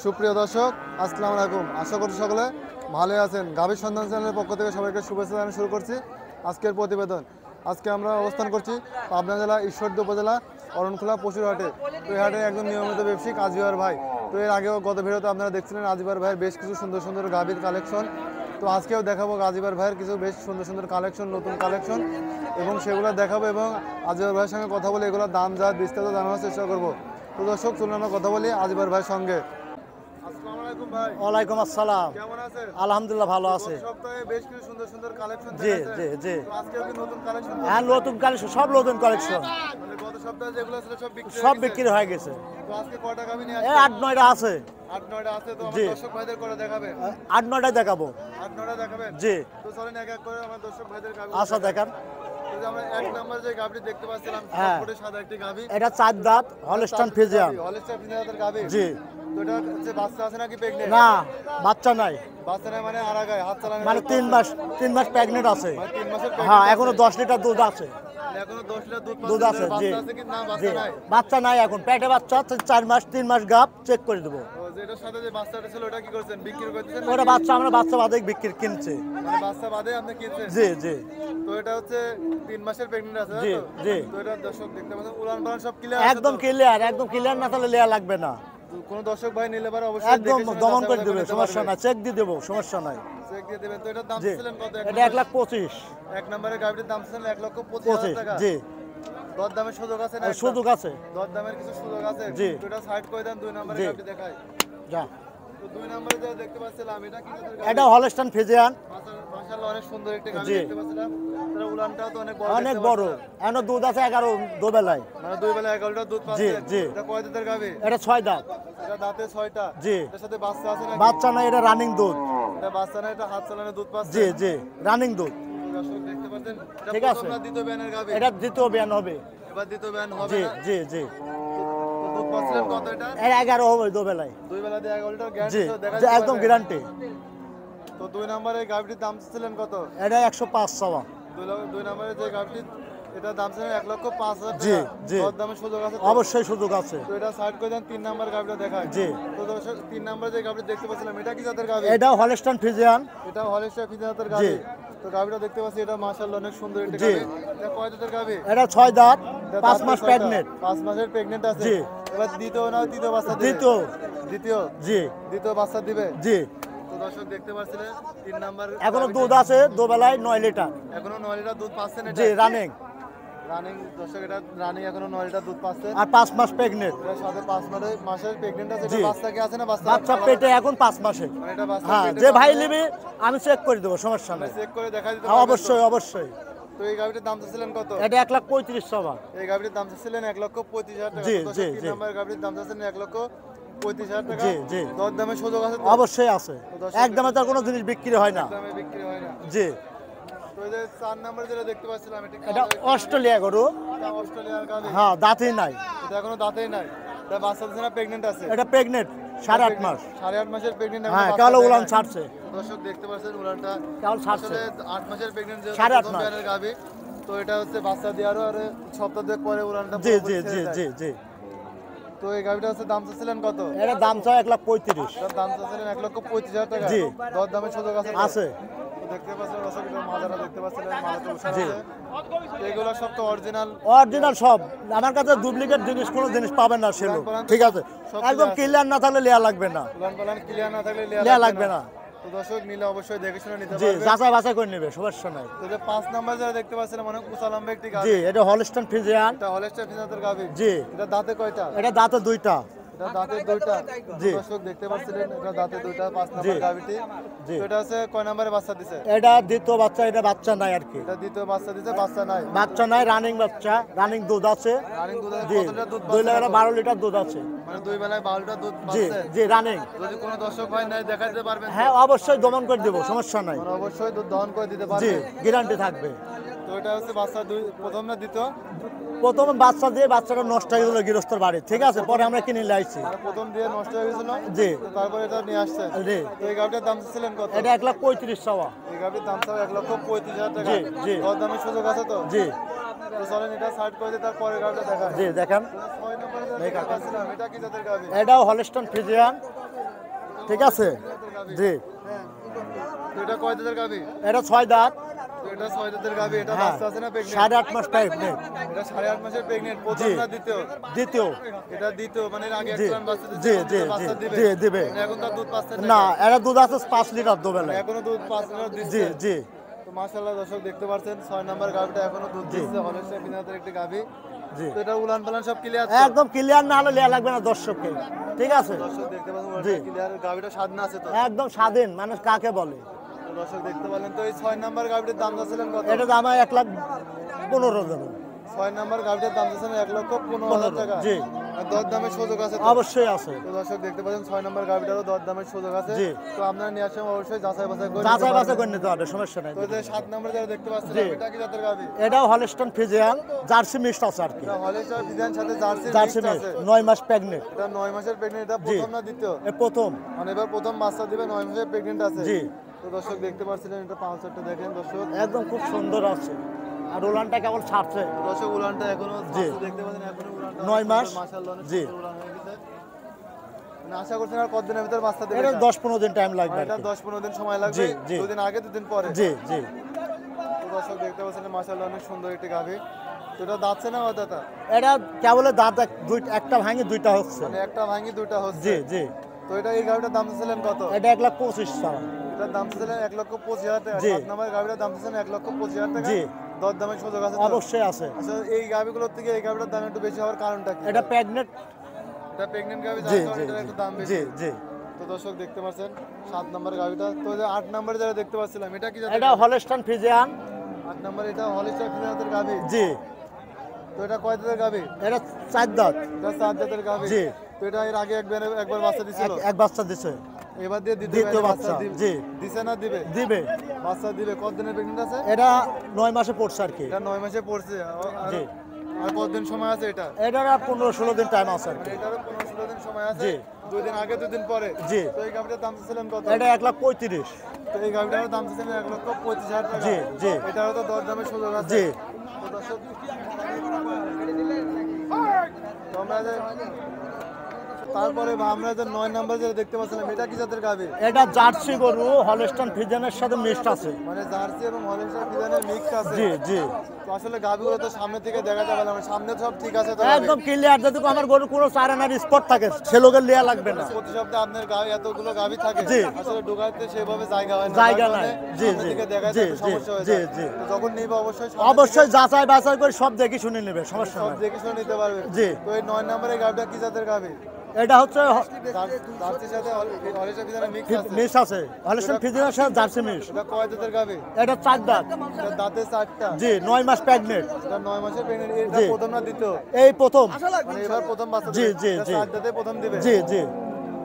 সুপ্রিয় দর্শক, আসসালামু আলাইকুম। আশা করি সকলে ভালোই আছেন। গাভীর সন্ধান চ্যানেলের পক্ষ থেকে সবাইকে শুভেচ্ছা জানিয়ে শুরু করছি আজকের প্রতিবেদন। আজকে আমরা অবস্থান করছি পাবনা জেলা ঈশ্বরদী উপজেলা অরণখোলা পশুর হাটে। তো এই হাটে একজন নিয়মিত ব্যবসায়িক আজিবার ভাই। তো এর আগেও গত ভিডিওতে আপনারা দেখছিলেন আজিবার ভাইয়ের বেশ কিছু সুন্দর সুন্দর গাভীর কালেকশন। তো আজকেও দেখাবো আজিবার ভাইয়ের কিছু বেশ সুন্দর সুন্দর কালেকশন, নতুন কালেকশন, এবং সেগুলো দেখাবো এবং আজিবার ভাইয়ের সঙ্গে কথা বলে এগুলোর দাম যা বিস্তারিত জানানোর চেষ্টা করবো। তো দর্শক, চলুন আমরা কথা বলি আজিবার ভাইয়ের সঙ্গে। ওয়ালাইকুম আসসালাম। কেমন আছেন? আলহামদুলিল্লাহ ভালো আছে। সপ্তাহে বেশ কিছু সুন্দর সুন্দর কালেকশন জি দেখাচ্ছেন। জি জি তো আজকেও কি নতুন কালেকশন? হ্যাঁ, নতুন কালেকশন, সব নতুন কালেকশন, মানে গত সপ্তাহে যেগুলো ছিল সব বিক্রি হয়ে গেছে। তো আজকে কয়টা গাভী নিয়ে এই আসছেন? 8-9টা আছে। 8-9টা আছে। তো আমার জি। দর্শক ভাইদের করে দেখাবেন। 8-9টাই দেখাবো। 8-9টা দেখাবেন। জি। তো চলেন এক এক করে আমার দর্শক ভাইদের গাভী আচ্ছা দেখান। এই যে আমরা এক নাম্বার যে গাভীটি দেখতে পাচ্ছিলাম, হ্যাঁ। ফুটে সাদা একটি গাভী। এটা 4 দাঁত হলস্টাইন ফ্রিজিয়ান। হলস্টাইন ফ্রিজিয়ানের গাভী। জি। তো এটা হচ্ছে বাচ্চা আছে নাকি প্রেগন্যান্ট? না, বাচ্চা নাই, বাচ্চা নাই মানে আরাগায় হাত চালানো। মানে 3 মাস প্রেগনেন্ট আছে। মানে 3 মাসের হ্যাঁ, pregnant এখনো আছে। 10 লিটার দুধ আছে। এখনো 10 লিটার দুধ দুধ পাচ্ছে। আছে, জি। বাচ্চা আছে কি না? জি, বাচ্চা নাই। বাচ্চা নাই এখন, পেটে বাচ্চা 3 মাস গাপ চেক করে দেবো। ও, যেটার সাথে যে বাচ্চাটা ছিল ওটা কি করছেন? বিক্রি করতেছেন ওটা নাকি? বাচ্চা আমরা বাচ্চা বাদে বিক্রি কিনছে। মানে বাচ্চা বাদে আপনি কিনছেন? জি জি তো এটা হচ্ছে 3 মাসের প্রেগন্যান্ট আছে, জি, তাই তো? জি। তো এটা দর্শক দেখতে পাচ্ছেন উলান পালান সব ক্লিয়ার আছে একদম তো? ক্লিয়ার, একদম ক্লিয়ার না তাহলে লেয়া লাগবে না। তো কোনো দর্শক ভাই নিলে পারে অবশ্যই একদম দেখে শুনে দমন যাচাই করে বাছাই দেবে, নিতে সমস্যা পারবে। নাই, চেক দিয়ে দেবো, সমস্যা নাই। চেক দিয়ে দিবেন। তো এটার দাম জি, ছিলেন কত? এটা 1,25,000। এক নম্বরের গাড়ির দাম ছিলেন 1,25,000 টাকা। জি, দর দামের সুযোগ আছে না? সুযোগ আছে। দর দামের কিছু সুযোগ আছে। জি। তো এটা সাইড করে দেন, 2 নম্বরের জি। গাড়ি দেখাই। যা, তো 2 নম্বরে যে দেখতে পাচ্ছিলাম এটা কি জাতের গাড়ি? এটা হলস্টাইন ফ্রিজিয়ান। মাশাআল্লাহ অনেক সুন্দর একটা গাড়ি জি। দেখতে পাচ্ছিলাম। তার উলানটাও তো অনেক বড়। অনেক দেখতে বড়, পাচ্ছিলাম। এখনো দুধ আছে 11 দুবেলায়। মানে 2 বেলা 11 লিটার দুধ পাচ্ছে। জি। এটা কয় দাঁতের গাভী? এটা 6 দাঁত। এটা দাঁতে 6টা। জি। এর সাথে বাচ্চা আছে নাকি? বাচ্চা নাই, এটা রানিং দুধ। এটা বাচ্চা না, এটা হাত চালানো দুধ পাচ্ছে। জি জি, রানিং দুধ। দর্শক দেখতে পাচ্ছেন, এটা ঠিক প্রথম আছে। না দ্বিতীয় ব্যানের গাভী? এটা দ্বিতীয় বিয়ান হবে। এবার দ্বিতীয় ব্যান হবে জি না? জি জি, তো দুধ পাচ্ছিলেন কত এটা? এর 11 হবে দুবেলায়। 2 বেলা দিয়ে 11 লিটার গ্যারান্টি জি, তো দেখা যে যাবে। একদম গ্যারান্টি। তো 2 নম্বরে গাভীটির দাম ছিলেন কত? এটা 105 চাওয়া। 2 নম্বরে যে গাভীটি এটা দাম ছিলেন 1,05,000 জি, টাকা। জি। দর দামের সুযোগ আছে তো? অবশ্যই সুযোগ আছে। তো এটা সাইড করে দেন, 3 নাম্বার গাভীটা দেখায়। জি। তো দর্শক 3 নাম্বার যে গাভীটা দেখতে পাচ্ছিলাম এটা কি জাতের গাভী? এটাও হলস্টাইন ফ্রিজিয়ান। এটা হলিস্টাইন ফ্রিজিয়ানের গাভী। তো গাভীটা দেখতে পাচ্ছি, এটা মাশাআল্লাহ অনেক সুন্দর একটা জি। গাভী। এটা কয় দাঁতের গাভী? এটা 6 দাঁত, এটা 5 দাঁতে মাস 6টা। প্রেগনেন্ট। 5 মাসের প্রেগন্যান্ট আছে। জি। এবার দ্বিতীয় না তৃতীয় বাচ্চা দিবে? দ্বিতীয়। দ্বিতীয়। জি দ্বিতীয় বাচ্চা দিবে। জি, তো দর্শক দেখতে পাচ্ছিলেন 3 নাম্বার এখনো দুধ আছে দুবেলায় 9 লিটার। এখনো 9 লিটার দুধ পাচ্ছেন এটা? জি, রানিং। রানিং দর্শক, এটা রানিং এখনো 9 লিটার দুধ পাচ্ছে। আর 5 মাস প্রেগনেন্ট। এটার সাথে 5 মাসের প্রেগন্যান্ট আছে। জি। এটা বাচ্চা কি আছে না? বাচ্চা বাচ্চা পেটে এখন 5 মাসে। মানে এটা বাচ্চা হ্যাঁ, পেটে যে ভাই বাচ্চা- নেবে আমি চেক করে দেবো, সমস্যা নেই। চেক করে দেখা দিতে হ্যাঁ, পারবেন তো? অবশ্যই অবশ্যই। তো এই গাভীটির দাম চাচ্ছিলেন কত? এটা 1,35,000 চাওয়া। এই গাভীটির দাম চাচ্ছিলেন 1,25,000 টাকা। জি, তো জি, দর্শক 3 জি। নাম্বার গাভীটির দাম চাচ্ছিলেন 1,25,000 টাকা। জি, জি। দর দামের সুযোগ আছে তো? অবশ্যই আছে, একদমে তার কোনো জিনিস বিক্রি হয় না। দামে বিক্রি হয় না। জি, তো এই যে 4 নাম্বার যেটা দেখতে পাচ্ছিলাম এটা এটা অস্ট্রেলিয়া গরু। এটা অস্ট্রেলিয়ার গাভী। হ্যাঁ, দাঁতই নাই। এটা এখনো দাঁতেই নাই। এটা বাচ্চা দিচ্ছে না, প্রেগন্যান্ট আছে? এটা প্রেগনেন্ট 8.5 মাস। 8.5 মাসের প্রেগন্যান্ট। হ্যাঁ, কালো উলান ছাড়ছে। দর্শক দেখতে পাচ্ছেন উলানটা কাল ছাড়ছে। আসলে 8 মাসের প্রেগন্যান্ট, যে 8.5 প্রথম মাস। বিয়ানের গাভী। তো এটা হচ্ছে বাচ্চা দেওয়ারও আর সপ্তাহ দুয়েক পরে উলানটা জি পুরোপুরি জি ছেড়ে জি দেয়। জি জি, তো এই গাভীটা হচ্ছে দাম চাচ্ছিলেন কত? এটা দাম চাও 1,35,000। এটার দাম চাচ্ছিলেন 1,25,000 টাকা। জি। দর দামের সুযোগ আছে তো? আছে। তো দেখতে পাচ্ছেন দর্শক, এটা মাজারা দেখতে পাচ্ছেন, মাজাতে উষা জি। আছে। তো এগুলো সব তো অরিজিনাল। অরিজিনাল সব। আমার কাছে ডুপ্লিকেট জিনিস কোনো জিনিস পাবেন না সেলো। ঠিক আছে, সব একদম আছে। ক্লিয়ার না থাকলে লেয়া লাগবে না। উলান পালান ক্লিয়ার না থাকলে লেয়া লাগবে না। তো দর্শক নিলে অবশ্যই দেখে শুনে নিতে জি, পারবে। যাচাই বাছাই করে নেবে, সমস্যা নাই। তো যে 5 নাম্বার যারা দেখতে পাচ্ছিলাম অনেক উঁচা লম্বা একটি গাভী। জি, এটা হলস্টাইন ফ্রিজিয়ান। এটা হলিস্টাইন ফ্রিজিয়ানের গাভী। জি, এটা দাঁতে কয়টা? এটা দাঁতে 2টা। এটা দাঁতে 2টা। জি। দর্শক দেখতে পাচ্ছিলেন এটা দাঁতে 2টা, 5 জি। নাম্বার গাভীটি। জি। তো এটা হচ্ছে কয় নাম্বারে বাচ্চা দিছে? এটা দ্বিতীয় বাচ্চা, এটা বাচ্চা নাই আর কি। এটা দ্বিতীয় বাচ্চা দিছে, বাচ্চা নাই। বাচ্চা নাই, রানিং বাচ্চা, রানিং দুধ আছে। রানিং দুধ আছে। জি, কত লিটার দুধ 2 পাচ্ছে? লিটার 12 লিটার দুধ আছে। মানে 2 বেলায় 12 লিটার দুধ জি পাচ্ছে। জি, রানিং। যদি কোনো দর্শক ভাই নাই দেখা দিতে পারবেন তো? হ্যাঁ, অবশ্যই দমন করে দেবো, সমস্যা নাই। মানে অবশ্যই দুধ দহন করে দিতে জি, পারবে। গ্যারান্টি থাকবে। তো এটা হচ্ছে বাচ্চা প্রথম না দ্বিতীয়? প্রথমে বাচ্চা দিয়ে বাচ্চাটা নষ্ট হয়ে গেল গৃহস্থর বাড়ি, ঠিক আছে, পরে আমরা কিনে লাইছি। মানে প্রথম দিয়ে নষ্ট হয়ে গেছিল। জি। তো তারপরে এটা নিয়ে আসছেন। জি, তো এই গাভীটার দাম চাচ্ছিলেন কত? এটা 1,35,000 চাওয়া। এই গাভীর দাম চাও 1,35,000 টাকা। জি, জি। দর দামের সুযোগ আছে তো? জি তো চলেন এটা সাইড করে দিয়ে তারপরে গাভীটা দেখা। জি, দেখেন। 6 নম্বরে যেটা দেখতে পাচ্ছিলাম, এটা কি জাতের গাভী? এটাও হলস্টাইন ফ্রিজিয়ান। ঠিক আছে জি। তো এটা কয় দাঁতের গাভী? এটা 6 দাঁত। তো এটা 6 দাঁতের গাভী, এটা হ্যাঁ বাচ্চা আছে না প্রেগন্যান্ট? 8.5 মাস প্রেগনেন্ট। এটা 8.5 মাসের প্রেগন্যান্ট, প্রথম জি। না দ্বিতীয়? দ্বিতীয়। এটা দ্বিতীয়, মানে এর আগে জি একটা বাচ্চা জি দিচ্ছে, জি বাচ্চা জি দিবে? জি দিবে। মানে এখন তার দুধ পাচ্ছে না এরা দুধ আছে 5 লিটার দুবেলা। এখনো দুধ 5 লিটার জি দিচ্ছে। জি তো মাশাআল্লাহ দর্শক দেখতে পাচ্ছেন 6 নাম্বার গাভীটা এখনো দুধ জি। দিচ্ছে, হলস্টাইন ফ্রিজিয়ানের একটি গাভী। জি তো এটা উলান পালান সব ক্লিয়ার? একদম ক্লিয়ার না হলে লেয়া লাগবে না দর্শককে, ঠিক আছে? দর্শক দেখতে পাচ্ছেন জি। ক্লিয়ার, গাভীটা স্বাধীন আছে তো? একদম স্বাধীন মানুষ কাকে বলে। তো দর্শক দেখতে পেলেন। তো এই 6 নাম্বার গাভীটার দাম যাচ্ছিলেন কত? এটা দাম 1,15,000 দেবো। 6 নাম্বার গাভীটার দাম যাচ্ছেন 1,15,000 টাকা। জি। আর দর দামের সুযোগ আছে তো? অবশ্যই আছে। তো দর্শক দেখতে পাচ্ছেন 6 নাম্বার গাভীটারও দর দামের সুযোগ আছে। জি। তো আপনারা নিয়ে আসেন অবশ্যই যাচাই বাছাই করে যাচাই নিতে বাছাই পারবেন। করে নিতে হবে, সমস্যা নাই। তো যে 7 নাম্বার যারা দেখতে পাচ্ছেন জি। এটা কি জাতের গাভী? এটাও হলস্টাইন ফ্রিজিয়ান জার্সি মিক্সড আছে আর কি। এটা হলিস্টার ফ্রিজিয়ান সাথে জার্সি জার্সি মিক্স মিক্সড আছে। 9 মাস প্রেগনেন্ট। এটা 9 মাসের প্রেগন্যান্ট, এটা জি। প্রথম না দ্বিতীয়? এ প্রথম। মানে এবার প্রথম বাচ্চা দিবে, 9 মাসের প্রেগন্যান্ট আছে। জি। তো দর্শক দেখতে পাচ্ছিলেন এটা পাঁচটা দেখেন দর্শক। একদম খুব সুন্দর আছে। আর উলানটা কেবল ছাড়ছে। দর্শক উলানটা এখনো জি। বাচ্চা দেখতে পাচ্ছেন, এখনো উলানটা 9 মাস। মাশাআল্লাহ অনেক জি। সুন্দর উলান হয়ে গেছে। মানে আশা করছেন আর কতদিনের ভিতর বাচ্চা দেবে? এটা এটা 10-15 দিন টাইম লাগবে আর এটা কি। 10-15 দিন সময় লাগবে। জি, জি। দুদিন আগে দুদিন পরে। জি জি তো দর্শক দেখতে পাচ্ছেন মাশাআল্লাহ অনেক সুন্দর একটি গাভী। তো এটা দাঁতছে না দাদা? এটা কেবল দাঁত একটা ভাঙি দুইটা হচ্ছে। মানে একটা ভাঙি দুইটা হচ্ছে। জি জি। তো এটা এই গাভীটার দাম ছিলেন কত? এটা 1,25,000 টাকা। এটার দাম ছিলেন 1,25,000 টাকা। জি। 7 নাম্বার গাভীটার দাম ছিলেন 1,25,000 টাকা। জি। দর দামের সুযোগ আছে তো? অবশ্যই আছে। আচ্ছা এই গাভীগুলোর থেকে এই গাভীটার দাম একটু বেশি হওয়ার কারণটা কি? এটা প্রেগনেন্ট। এটা প্রেগন্যান্ট গাভী, জি যার কারণে জি এটার একটু দাম বেশি। জি জি। তো দর্শক দেখতে পাচ্ছেন 7 নাম্বার গাভীটা। তো যে 8 নাম্বারে যারা দেখতে পাচ্ছিলাম এটা কি জাতের এটা গাভী? Holstein Friesian. 8 নাম্বার এটা হলিস্টার ফ্রিজিয়ানের গাভী। জি। তো এটা কয় দাঁতের গাভী? এটা 4 দাঁত। এটা 4 দাঁতের গাভী। জি। তো এটা এর আগে একবার বাচ্চা দিছিল? এক বাচ্চা দিছে। এবার দিয়ে দিতে দ্বিতীয় পারে বাচ্চা, জি। দিছে না দিবে? দিবে। বাচ্চা দিবে। কত দিনের প্রেগন্যান্ট আছে? এটা 9 মাসে পড়ছে আর কি। এটা 9 মাসে পড়ছে। জি। আর কতদিন সময় আছে এটা? এটার আর 15-16 দিন টাইম আছে আর মানে কি। এটারও 15-16 দিন সময় আছে। জি। 2 দিন আগে 2 দিন পরে। জি। তো এই গাভীটার দাম ছিলেন কত? এটা 1,35,000। তো এই গাভীটার দাম ছিলেন 1,25,000 টাকা। জি, জি। এটারও তো দর দামের সুযোগ আছে। জি। তো দর্শক তো আমরা তারপরে আমরা যে 9 নাম্বার যেটা দেখতে পাচ্ছিলাম এটা কি জাতের গাভী? এটা জার্সি গরু হলস্টাইন ফ্রিজিয়ানের সাথে মিক্সড আছে। মানে জার্সি এবং হলিস্টার ফ্রিজিয়ানের মিক্স আছে। জি জি। তো আসলে গাভীগুলো তো সামনে থেকে দেখা যাবে না, মানে সামনে সব ঠিক আছে তো? একদম ক্লিয়ার। যদি আমার গরু কোনো চারানার স্পট থাকে সে লোকের লিয়া লাগবে না। প্রতি সপ্তাহে আপনার গাভী এতগুলো গাভী থাকে, জি। আসলে ঢোকাতে সেভাবে জায়গা হয় না। জায়গা যার নাই। কারণে জি, সামনে জি, থেকে দেখা জি, যায় একটু জি, সমস্যা হয়ে জি, যায়। জি। তো যখন নিবে অবশ্যই সামনে অবশ্যই যাচাই বাছাই করে সব দেখে শুনে নেবে, সমস্যা সব নাই। দেখে শুনে নিতে পারবে। জি। তো এই 9 নম্বরের গাভীটা কি জাতের গাভী? এটা হচ্ছে জার্সির সাথে হলিস্টার ফ্রিজিয়ানের মিক্স আছে। মিক্স আছে। হলস্টাইন ফ্রিজিয়ানের সাথে জার্সি মিক্স। এটা কয় দাঁতের গাভী? এটা 4 দাঁত। এটা দাঁতে 4টা। জি 9 মাস প্রেগনেন্ট। এটা 9 মাসের প্রেগন্যান্ট। এটা জি। প্রথম না দ্বিতীয়? এই প্রথম। মানে এবার প্রথম বাচ্চা জি, দিবে? জি, এটা জি। 4 দাঁতে প্রথম দিবে? জি জি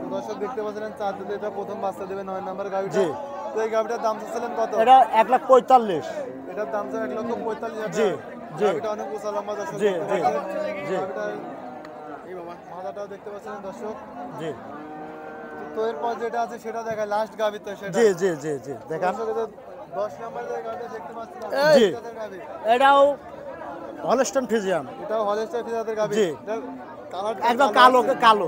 তো দর্শক দেখতে পাচ্ছেন 4 দাঁতে এটা প্রথম বাচ্চা দিবে 9 নম্বর গাভীটা। জি। তো এই গাভীটার দাম চাচ্ছিলেন কত? এটা 1,45,000। এটার দাম ছিল 1,45,000 জি, টাকা। জি। গাভীটা অনেক উঁচা লম্বা দর্শক জি, দেখতে জি, পাচ্ছেন। জি। গাভীটার এই বাবা মাথাটাও দেখতে পাচ্ছেন দর্শক। জি তো এরপর যেটা আছে সেটা দেখায় লাস্ট গাভী তো সেটা। জি জি জি জি দেখান। দর্শক এটা 10 নম্বর যে গাভীটা দেখতে পাচ্ছেন জি। জাতের গাভী। এটাও হলস্টাইন ফ্রিজিয়ান। এটাও হলিস্টার ফ্রিজিয়ানের গাভী। জি। এটার কালারটা একদম কালো কালো।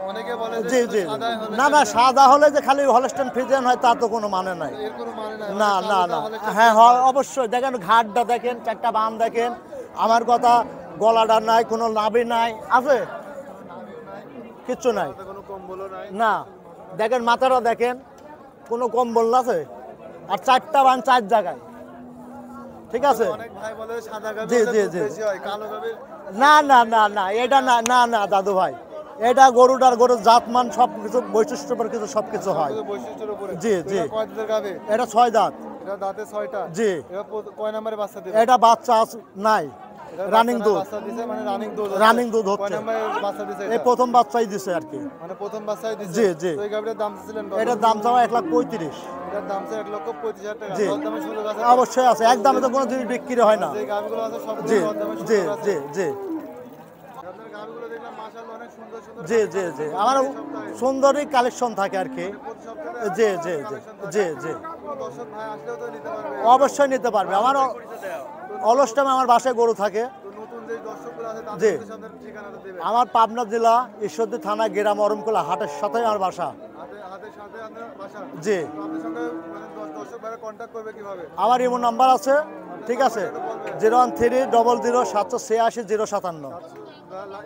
অনেকে বলে যে জি শুধু জি। সাদাই হলে না না সাদা হলে যে খালি হলস্টাইন ফ্রিজিয়ান হয় তা তো কোনো মানে নাই। এর কোনো মানে নাই। না মানে না কালোটা না হলিস্টার হ্যাঁ ফ্রিজিয়ান। অবশ্যই দেখেন ঘাটটা দেখেন, 4টা বাম দেখেন। আমার কথা গলাটা নাই, কোনো নাভি নাই, আছে কিচ্ছু নাই। তাতে কোনো কম্বলও নাই। না দেখেন মাথাটা দেখেন, কোনো কম্বল আছে। আর 4টা বান 4 জায়গায়, ঠিক আছে। অনেক ভাই বলে সাদা গাভী জি, হলে জি, দুধ জি। বেশি হয়, কালো গাভীর না না না না এটা না না না দাদু ভাই, এটা গরুটার গরুর জাতমান সব কিছু বৈশিষ্ট্য পর কিছু সব কিছু হয়। সবকিছু বৈশিষ্ট্যের উপরে। জি, তো জি। এটা কয় দাঁতের গাভী? এটা 6 দাঁত। এটা দাঁতে 6টা। জি। এটা কয় নম্বরে বাচ্চা দিবে? এটা বাচ্চা নাই, এটা রানিং বাচ্চা না, দুধ। বাচ্চা দিছে মানে রানিং দুধ হচ্ছে। রানিং দুধ কয় হচ্ছে। নম্বরে বাচ্চা দিছে এই এটা? প্রথম বাচ্চাই দিছে আর কি। মানে প্রথম বাচ্চাই দিছে। জি, জি। তো এই গাভীটার দাম ছিলেন কত? এটার দাম চাওয়া 1,35,000। এটার দাম ছিল 1,35,000 টাকা। জি। দরদামের সুযোগ আছে তো? অবশ্যই আছে, একদমে তো কোনো জিনিস বিক্রি হয় না। যে গাভীগুলো আছে সবগুলো জি দরদামের জি সুযোগ আছে। জি জি আপনার গাভীগুলো দেখলাম মাশাআল্লাহ অনেক সুন্দর সুন্দর। জি জি জি আমার সুন্দরই কালেকশন থাকে আর কি। প্রতি সপ্তাহে জি জি জি জি জি কোনো দর্শক ভাই আসলেও তো নিতে পারবে। অবশ্যই নিতে পারবে। আমার অলস টাইমে আমার বাসায় গরু থাকে। তো নতুন যে দর্শকগুলো আছে জি। তাদের সাথে ঠিকানাটা দেবে। আমার পাবনা জেলা ঈশ্বরদী থানা গ্রাম অরমকুলা হাটের সাথে আমার বাসা। হাতে হাতের সাথে আপনার বাসা। জি। তো আপনার সঙ্গে মানে দর্শক ভাইরা কন্ট্যাক্ট করবে কিভাবে? আমার ইমো নাম্বার আছে, ঠিক আছে, 0130086 057।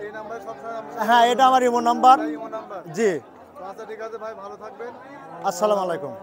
এই নাম্বারে সবসময় হ্যাঁ, এটা আমার ইমো নাম্বার। Imo number. জি। তো আচ্ছা ঠিক আছে ভাই, ভালো থাকবেন। আসসালামু আলাইকুম।